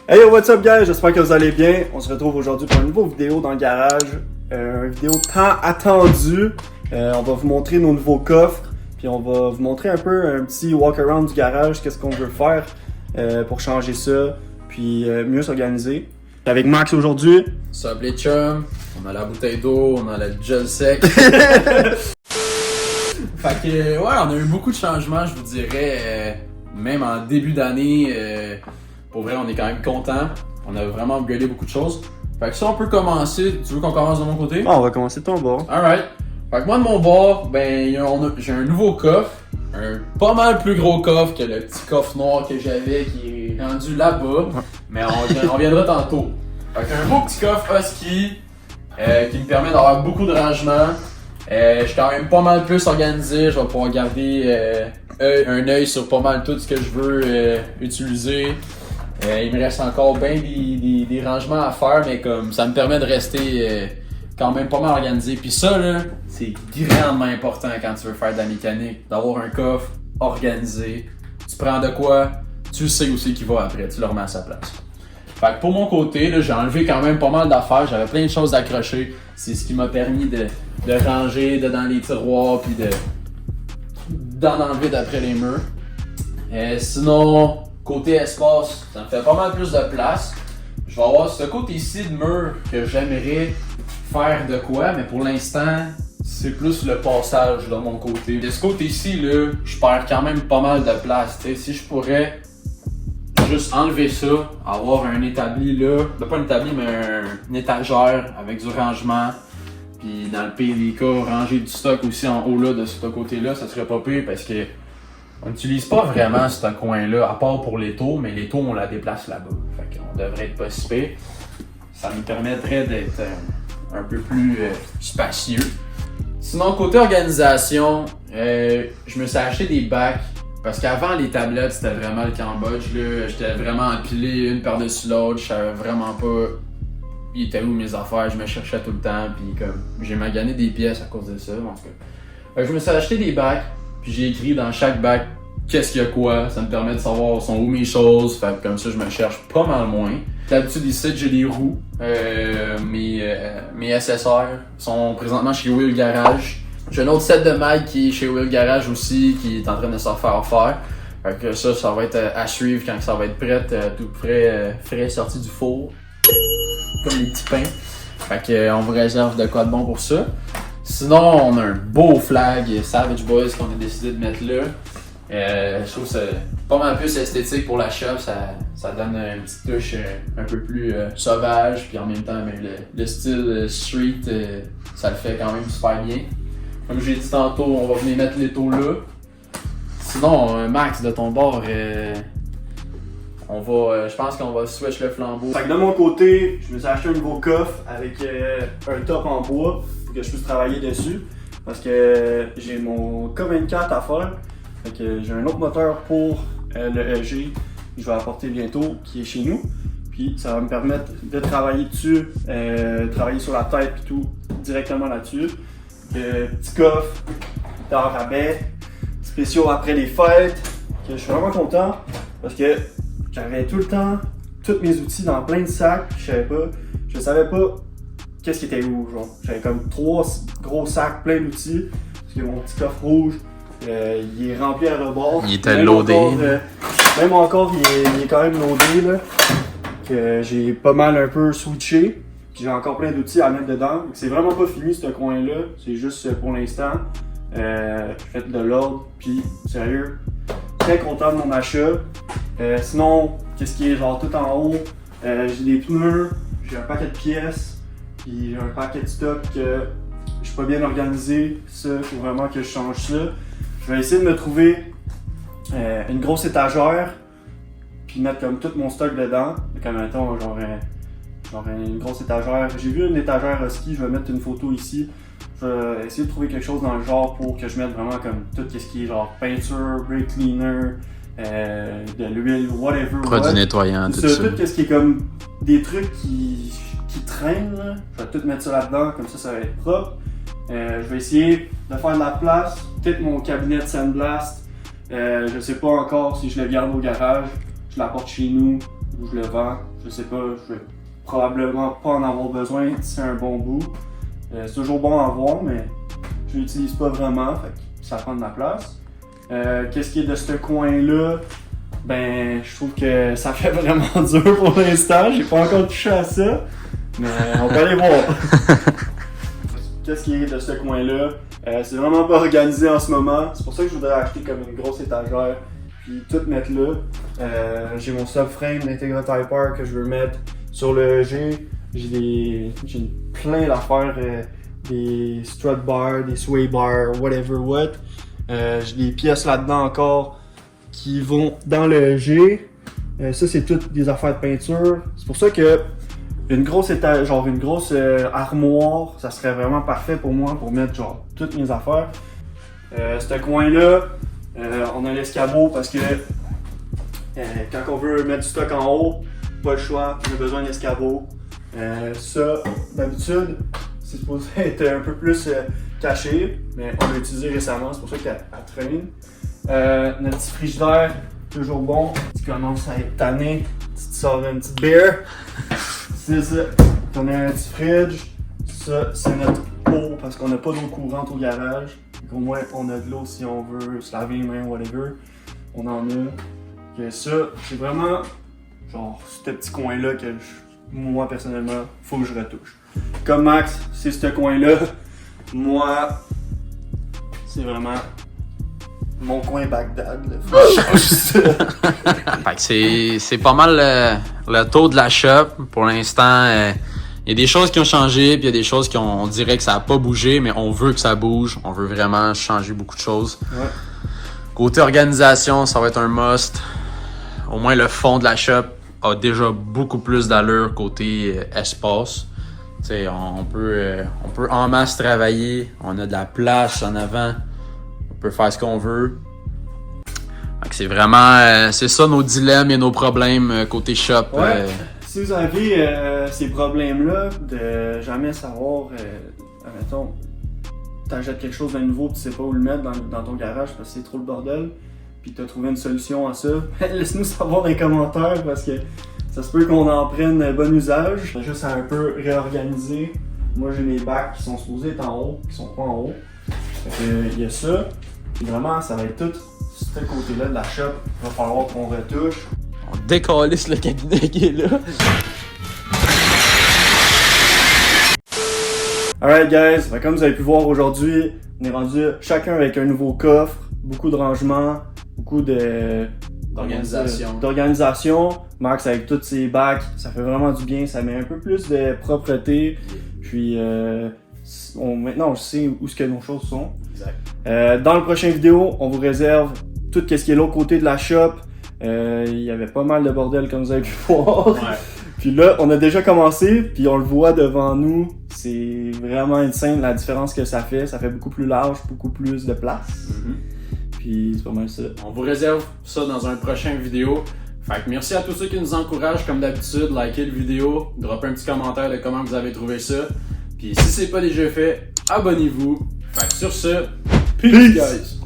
Hey yo, what's up guys, j'espère que vous allez bien. On se retrouve aujourd'hui pour une nouvelle vidéo dans le garage. Une vidéo tant attendue. On va vous montrer nos nouveaux coffres. Puis on va vous montrer un peu un petit walk-around du garage, qu'est-ce qu'on veut faire pour changer ça. Puis mieux s'organiser. Avec Max aujourd'hui. Sup les chums, on a la bouteille d'eau, on a le gel sec. Fait que, ouais, on a eu beaucoup de changements, je vous dirais, même en début d'année. Pour vrai, on est quand même content. On a vraiment upgradé beaucoup de choses. Fait que ça, on peut commencer. Tu veux qu'on commence de mon côté? On va commencer de ton bord. Alright. Fait que moi, de mon bord, ben, j'ai un nouveau coffre. Un pas mal plus gros coffre que le petit coffre noir que j'avais qui est rendu là-bas. Mais on viendra tantôt. Fait qu'un beau petit coffre Husky qui me permet d'avoir beaucoup de rangement. Je suis quand même pas mal plus organisé. Je vais pouvoir garder un œil sur pas mal tout ce que je veux utiliser. Il me reste encore bien des rangements à faire, mais comme ça me permet de rester quand même pas mal organisé. Puis ça, là, c'est grandement important quand tu veux faire de la mécanique, d'avoir un coffre organisé. Tu prends de quoi, tu sais où c'est qu'il va après, tu le remets à sa place. Fait que pour mon côté, là, j'ai enlevé quand même pas mal d'affaires, j'avais plein de choses à accrocher. C'est ce qui m'a permis de ranger dans les tiroirs, puis d'en enlever d'après les murs. Sinon, côté espace, ça me fait pas mal plus de place. Je vais avoir ce côté-ci de mur que j'aimerais faire de quoi, mais pour l'instant, c'est plus le passage de mon côté. De ce côté-ci, là, je perds quand même pas mal de place. T'sais. Si je pourrais juste enlever ça, avoir un établi là, pas un établi, mais une étagère avec du rangement, puis dans le pire des cas, ranger du stock aussi en haut là de ce côté-là, ça serait pas pire parce que on n'utilise pas vraiment ce coin-là, à part pour les taux, mais les taux, on la déplace là-bas. Fait qu'on devrait être pas si pire. Ça nous permettrait d'être un peu plus spacieux. Sinon, côté organisation, je me suis acheté des bacs. Parce qu'avant, les tablettes, c'était vraiment le Cambodge. Là. J'étais vraiment empilé une par-dessus l'autre. Je savais vraiment pas il était où mes affaires. Je me cherchais tout le temps. Puis comme j'ai magané des pièces à cause de ça. En tout cas. Je me suis acheté des bacs. Puis j'ai écrit dans chaque bac qu'est-ce qu'il y a quoi. Ça me permet de savoir sont où mes choses. Fait que comme ça, je me cherche pas mal moins. D'habitude, ici, j'ai des roues. Mes SSR sont présentement chez Wheel Garage. J'ai un autre set de mag qui est chez Wheel Garage aussi, qui est en train de se faire faire. Fait que ça va être à suivre quand ça va être prêt, tout frais sorti du four. Comme les petits pains. Fait que on vous réserve de quoi de bon pour ça. Sinon, on a un beau flag Savage Boys qu'on a décidé de mettre là. Je trouve que c'est pas mal plus esthétique pour la shop, ça donne une petite touche un peu plus sauvage, puis en même temps, ben, le style street, ça le fait quand même super bien. Comme j'ai dit tantôt, on va venir mettre les taux là. Sinon, Max, de ton bord, je pense qu'on va switch le flambeau. Fait que de mon côté, je me suis acheté un nouveau coffre avec un top en bois pour que je puisse travailler dessus. Parce que j'ai mon K24 à faire. Fait que j'ai un autre moteur pour le LG que je vais apporter bientôt qui est chez nous. Puis ça va me permettre de travailler dessus, travailler sur la tête et tout directement là-dessus. Petit coffre, dans rabais, spéciaux après les fêtes. Que je suis vraiment content parce que j'avais tout le temps tous mes outils dans plein de sacs. Je savais pas qu'est-ce qui était où. Genre. J'avais comme 3 gros sacs plein d'outils. Parce que mon petit coffre rouge, il est rempli à rebord. Il était loadé. Même encore, il est quand même loadé. Là, que j'ai pas mal un peu switché. Puis j'ai encore plein d'outils à mettre dedans. C'est vraiment pas fini ce coin-là. C'est juste pour l'instant. Faites de l'ordre. Puis sérieux, très content de mon achat. Sinon, qu'est-ce qui est genre tout en haut? J'ai des pneus, j'ai un paquet de pièces. Puis j'ai un paquet de stock que je suis pas bien organisé. Ça, il faut vraiment que je change ça. Je vais essayer de me trouver une grosse étagère. Puis mettre comme tout mon stock dedans. Comme mettons, genre une grosse étagère. J'ai vu une étagère Husky, je vais mettre une photo ici. Je vais essayer de trouver quelque chose dans le genre pour que je mette vraiment comme tout ce qui est genre peinture, brake cleaner, de l'huile, whatever. Produits nettoyants, tout ça. Tout ce qui est comme des trucs qui traînent. Là. Je vais tout mettre ça là-dedans, comme ça va être propre. Je vais essayer de faire de la place. Peut-être mon cabinet de Sandblast. Je sais pas encore si je le garde au garage. Je l'apporte chez nous. ou je le vends, je sais pas, je vais probablement pas en avoir besoin d'ici un bon bout. C'est toujours bon à avoir, mais je l'utilise pas vraiment, fait que ça prend de la place. Qu'est-ce qui est de ce coin-là? Ben, je trouve que ça fait vraiment dur pour l'instant, j'ai pas encore touché à ça, mais on peut aller voir. Qu'est-ce qui est de ce coin-là? C'est vraiment pas organisé en ce moment, c'est pour ça que je voudrais acheter comme une grosse étagère, puis tout mettre là. J'ai mon subframe d'Integra Type R que je veux mettre sur le G. J'ai plein d'affaires, des strut bars, des sway bars, whatever what. J'ai des pièces là-dedans encore qui vont dans le G. Ça, c'est toutes des affaires de peinture. C'est pour ça que une grosse armoire, ça serait vraiment parfait pour moi pour mettre genre toutes mes affaires. Ce coin-là, on a l'escabeau parce que quand on veut mettre du stock en haut, pas le choix, on a besoin d'escabeau. Ça, d'habitude, c'est supposé être un peu plus caché, mais on l'a utilisé récemment, c'est pour ça qu'elle traîne. Notre petit frigidaire, toujours bon. Tu commences à être tanné, tu te sors une petite bière. C'est ça. On a un petit fridge. Ça, c'est notre eau parce qu'on n'a pas d'eau courante au garage. Au moins, on a de l'eau si on veut se laver les mains, whatever. On en a. Que ça, c'est vraiment genre ce petit coin-là que moi, personnellement, faut que je retouche. Comme Max, c'est ce coin-là. Moi, c'est vraiment mon coin Bagdad. Faut que je change ça. Fait que c'est pas mal le tour de la shop. Pour l'instant, il y a des choses qui ont changé, puis il y a des choses on dirait que ça a pas bougé, mais on veut que ça bouge. On veut vraiment changer beaucoup de choses. Ouais. Côté organisation, ça va être un must. Au moins, le fond de la shop a déjà beaucoup plus d'allure côté espace. T'sais, on peut en masse travailler. On a de la place en avant. On peut faire ce qu'on veut. Fait que c'est vraiment... c'est ça nos dilemmes et nos problèmes côté shop. Ouais. Si vous avez ces problèmes-là de jamais savoir, admettons, t'achètes quelque chose de nouveau et tu sais pas où le mettre dans ton garage parce que c'est trop le bordel, puis t'as trouvé une solution à ça, laisse-nous savoir dans les commentaires parce que ça se peut qu'on en prenne bon usage. Juste à un peu réorganiser. Moi j'ai mes bacs qui sont supposés être en haut, qui sont pas en haut. Fait que il y a ça. Puis vraiment, ça va être tout ce côté-là de la shop. Il va falloir qu'on retouche. On décalisse le cabinet qui est là. Alright guys, comme vous avez pu voir aujourd'hui, on est rendu chacun avec un nouveau coffre, beaucoup de rangements, beaucoup d'organisation. Max avec tous ses bacs, ça fait vraiment du bien, ça met un peu plus de propreté. Puis maintenant on sait où ce que nos choses sont. Exact. Dans le prochain vidéo, on vous réserve tout ce qui est l'autre côté de la shop. Il y avait pas mal de bordel comme vous avez pu voir. Ouais. Puis là, on a déjà commencé, puis on le voit devant nous. C'est vraiment insane la différence que ça fait. Ça fait beaucoup plus large, beaucoup plus de place. Puis c'est pas mal ça. On vous réserve ça dans un prochain vidéo. Fait que merci à tous ceux qui nous encouragent comme d'habitude, likez la vidéo, droppez un petit commentaire de comment vous avez trouvé ça. Puis si c'est pas déjà fait, abonnez-vous. Fait que sur ce, peace guys!